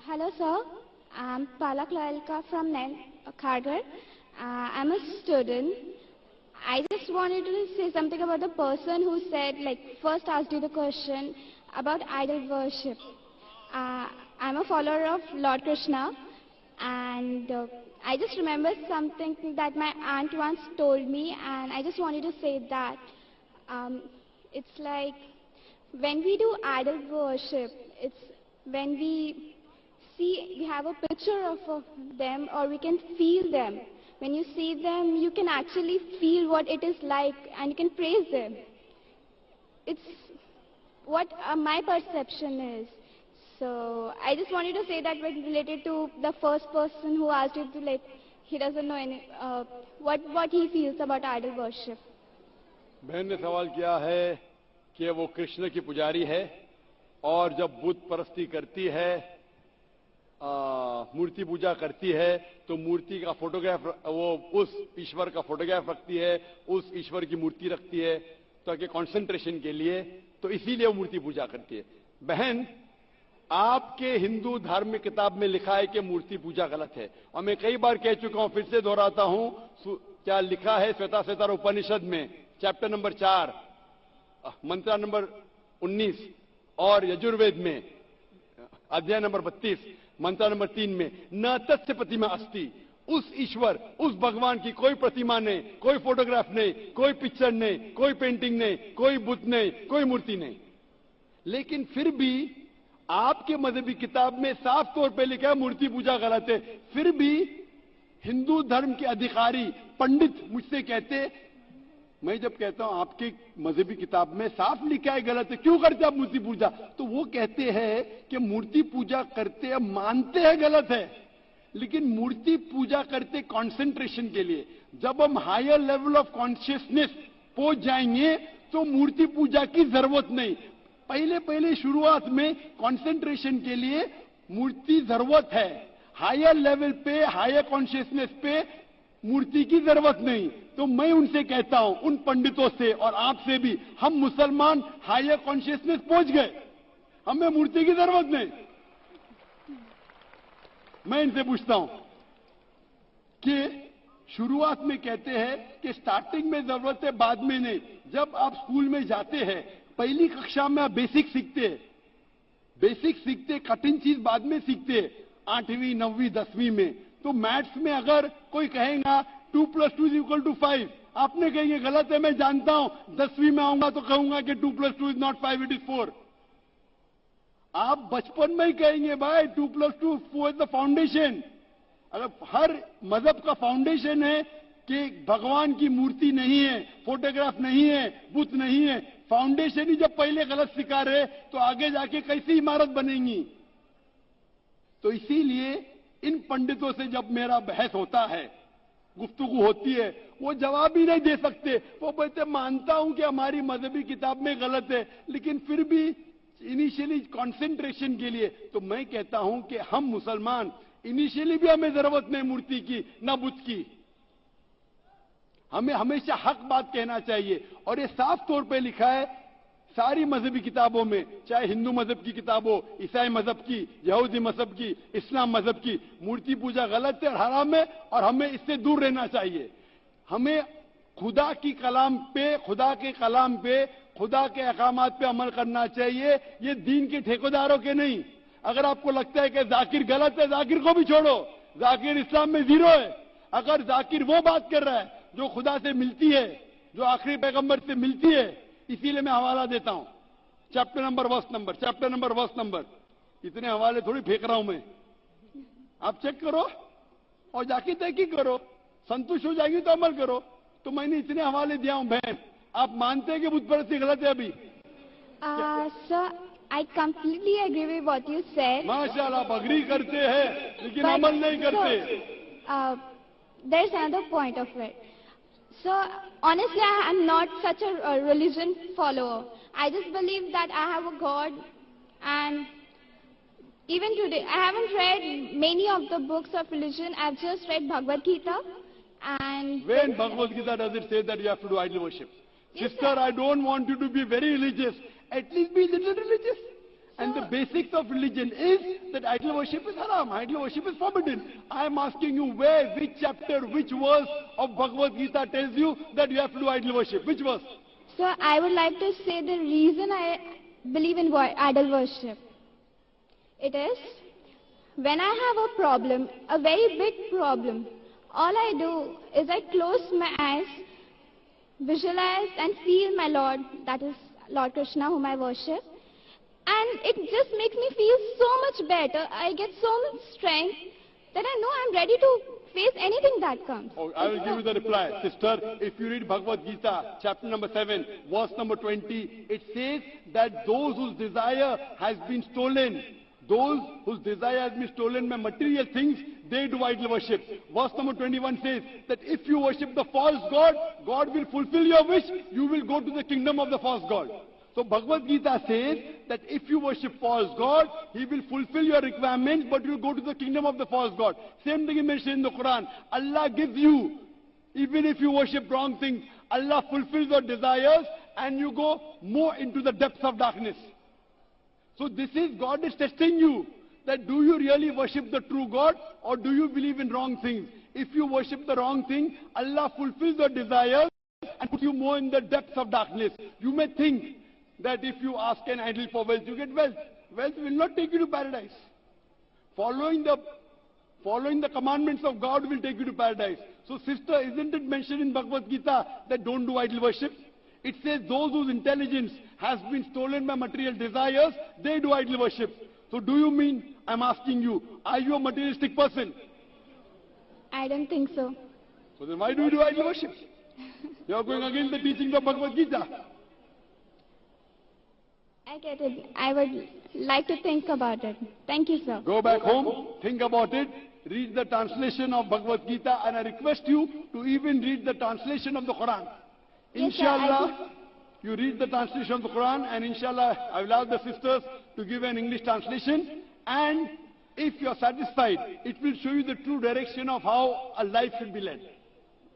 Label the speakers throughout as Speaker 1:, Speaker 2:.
Speaker 1: Hello, sir. I'm Palak Loyalka from Kharghar. I'm a student. I just wanted to say something about the person who said, first asked you the question about idol worship. I'm a follower of Lord Krishna, and I just remember something that my aunt once told me, and I just wanted to say that it's like when we do idol worship, it's when we have a picture of them, or we can feel them. When you see them, you can actually feel what it is like, and you can praise them. It's what my perception is. So I just wanted to say that when related to the first person who asked you to he doesn't know what he feels about idol worship.
Speaker 2: बहन ने सवाल किया है कि वो कृष्ण की पुजारी है और जब बुत परस्ती करती है, मूर्ति पूजा करती है, तो मूर्ति का फोटोग्राफ, वो उस ईश्वर का फोटोग्राफ रखती है, उस ईश्वर की मूर्ति रखती है ताकि कंसंट्रेशन के लिए, तो इसीलिए वो मूर्ति पूजा करती है। बहन, आपके हिंदू धार्मिक किताब में लिखा है कि मूर्ति पूजा गलत है, और मैं कई बार कह चुका हूं, फिर से दोहराता हूं। क्या लिखा है श्वेताश्वेतर उपनिषद में, चैप्टर नंबर 4, मंत्र नंबर 19, और यजुर्वेद में अध्याय नंबर 32, मंत्र नंबर 3 में, न तस्य प्रतिमा अस्ति, उस ईश्वर, उस भगवान की कोई प्रतिमा नहीं, कोई फोटोग्राफ नहीं, कोई पिक्चर नहीं, कोई पेंटिंग नहीं, कोई बुत नहीं, कोई मूर्ति नहीं। लेकिन फिर भी आपके मजहबी किताब में साफ तौर पे लिखा है मूर्ति पूजा गलत है। फिर भी हिंदू धर्म के अधिकारी पंडित मुझसे कहते, मैं जब कहता हूं आपकी मजहबी किताब में साफ लिखा है गलत है, क्यों करते आप मूर्ति पूजा, तो वो कहते हैं कि मूर्ति पूजा करते हैं, मानते हैं गलत है, लेकिन मूर्ति पूजा करते कंसंट्रेशन के लिए। जब हम हायर लेवल ऑफ कॉन्शियसनेस पहुंच जाएंगे तो मूर्ति पूजा की जरूरत नहीं। पहले शुरुआत में कंसंट्रेशन के लिए मूर्ति जरूरत है, हायर लेवल पे, हायर कॉन्शियसनेस पे मूर्ति की जरूरत नहीं। तो मैं उनसे कहता हूं, उन पंडितों से और आपसे भी, हम मुसलमान हायर कॉन्शियसनेस पहुंच गए, हमें मूर्ति की जरूरत नहीं। मैं इनसे पूछता हूं कि शुरुआत में कहते हैं कि स्टार्टिंग में जरूरत है, बाद में नहीं। जब आप स्कूल में जाते हैं, पहली कक्षा में आप बेसिक सीखते, कठिन चीज बाद में सीखते, 8वीं 9वीं 10वीं में। तो मैथ्स में अगर कोई कहेगा 2 + 2 = 5, आपने कहेंगे गलत है, मैं जानता हूं, 10वीं में आऊंगा तो कहूंगा कि 2 + 2 = 5, it is 4। आप बचपन में ही कहेंगे भाई 2 + 2 4 इज द फाउंडेशन। अगर हर मजहब का फाउंडेशन है कि भगवान की मूर्ति नहीं है, फोटोग्राफ नहीं है, बुत नहीं है, फाउंडेशन ही जब पहले गलत सिखा रहे तो आगे जाके कैसी इमारत बनेगी। तो इसीलिए इन पंडितों से जब मेरा बहस होता है, गुफ्तगू होती है, वो जवाब ही नहीं दे सकते। वो बोलते मानता हूं कि हमारी मजहबी किताब में गलत है, लेकिन फिर भी इनिशियली कंसंट्रेशन के लिए। तो मैं कहता हूं कि हम मुसलमान इनिशियली भी हमें जरूरत नहीं मूर्ति की, ना बुत की। हमें हमेशा हक बात कहना चाहिए, और ये साफ तौर पे लिखा है सारी मजहबी किताबों में, चाहे हिंदू मजहब की किताब हो, ईसाई मजहब की, यहूदी मजहब की, इस्लाम मजहब की। मूर्ति पूजा गलत है और हराम है, और हमें इससे दूर रहना चाहिए। हमें खुदा की कलाम पे, खुदा के कलाम पे, खुदा के अहकामात पे अमल करना चाहिए, ये दीन के ठेकेदारों के नहीं। अगर आपको लगता है कि जाकिर गलत है, जाकिर को भी छोड़ो, जाकिर इस्लाम में 0 है। अगर जाकिर वो बात कर रहा है जो खुदा से मिलती है, जो आखिरी पैगंबर से मिलती है, इसीलिए मैं हवाला देता हूं, चैप्टर नंबर वर्स नंबर। इतने हवाले थोड़ी फेंक रहा हूं मैं, आप चेक करो और जाके तहकीक करो, संतुष्ट हो जाएगी तो अमल करो। तो मैंने इतने हवाले दिया हूं। बहन, आप मानते हैं कि बुत परस्ती गलत है अभी?
Speaker 1: Sir, I completely agree with what you said.
Speaker 2: माशाल्लाह, आप अग्री करते हैं लेकिन अमल नहीं करते।
Speaker 1: There's another point of it. So, honestly, I am not such a religion follower. I just believe that I have a God, and even today, I haven't read many of the books of religion. I've just read Bhagavad Gita, and...
Speaker 2: When Bhagavad Gita does it say that you have to do idol worship?
Speaker 1: Yes,
Speaker 2: Sister,
Speaker 1: sir.
Speaker 2: I don't want you to be very religious. At least be a little religious. And the basics of religion is that idol worship is haram, idol worship is forbidden. I am asking you where, which chapter, which verse of Bhagavad Gita tells you that you have to do idol worship? Which verse?
Speaker 1: So I would like to say the reason I believe in idol worship. It is, when I have a problem, a very big problem, all I do is I close my eyes, visualize and feel my Lord, that is Lord Krishna whom I worship. And it just makes me feel so much better. I get so much strength that I know I'm ready to face anything that comes.
Speaker 2: Oh, I will give you the reply. Sister, if you read Bhagavad Gita, chapter number 7, verse number 20, it says that those whose desire has been stolen, those whose desire has been stolen by material things, they do idol worship. Verse number 21 says that if you worship the false god, God will fulfill your wish, you will go to the kingdom of the false god. So Bhagavad Gita says that if you worship false god, he will fulfill your requirements, but you will go to the kingdom of the false god. Same thing is mentioned in the Quran. Allah gives you, even if you worship wrong things, Allah fulfills your desires and you go more into the depths of darkness. So this is, God is testing you, that do you really worship the true God or do you believe in wrong things? If you worship the wrong thing, Allah fulfills your desires and puts you more in the depths of darkness. You may think that if you ask an idol for wealth, you get wealth. Wealth will not take you to paradise. Following the commandments of God will take you to paradise. So sister, isn't it mentioned in Bhagavad Gita that don't do idol worship? It says those whose intelligence has been stolen by material desires, they do idol worship. So do you mean, I'm asking you, are you a materialistic person?
Speaker 1: I don't think so.
Speaker 2: So then why do you do idol worship? You are going against the teachings of Bhagavad Gita.
Speaker 1: I get it. I would like to think about it. Thank you, sir.
Speaker 2: Go back home, think about it, read the translation of Bhagavad Gita, and I request you to even read the translation of the Quran.
Speaker 1: Yes,
Speaker 2: Inshallah, you read the translation of the Quran, and inshallah, I will ask the sisters to give an English translation, and if you are satisfied, it will show you the true direction of how a life should be led.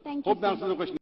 Speaker 1: Thank you.
Speaker 2: Hope that answers the question.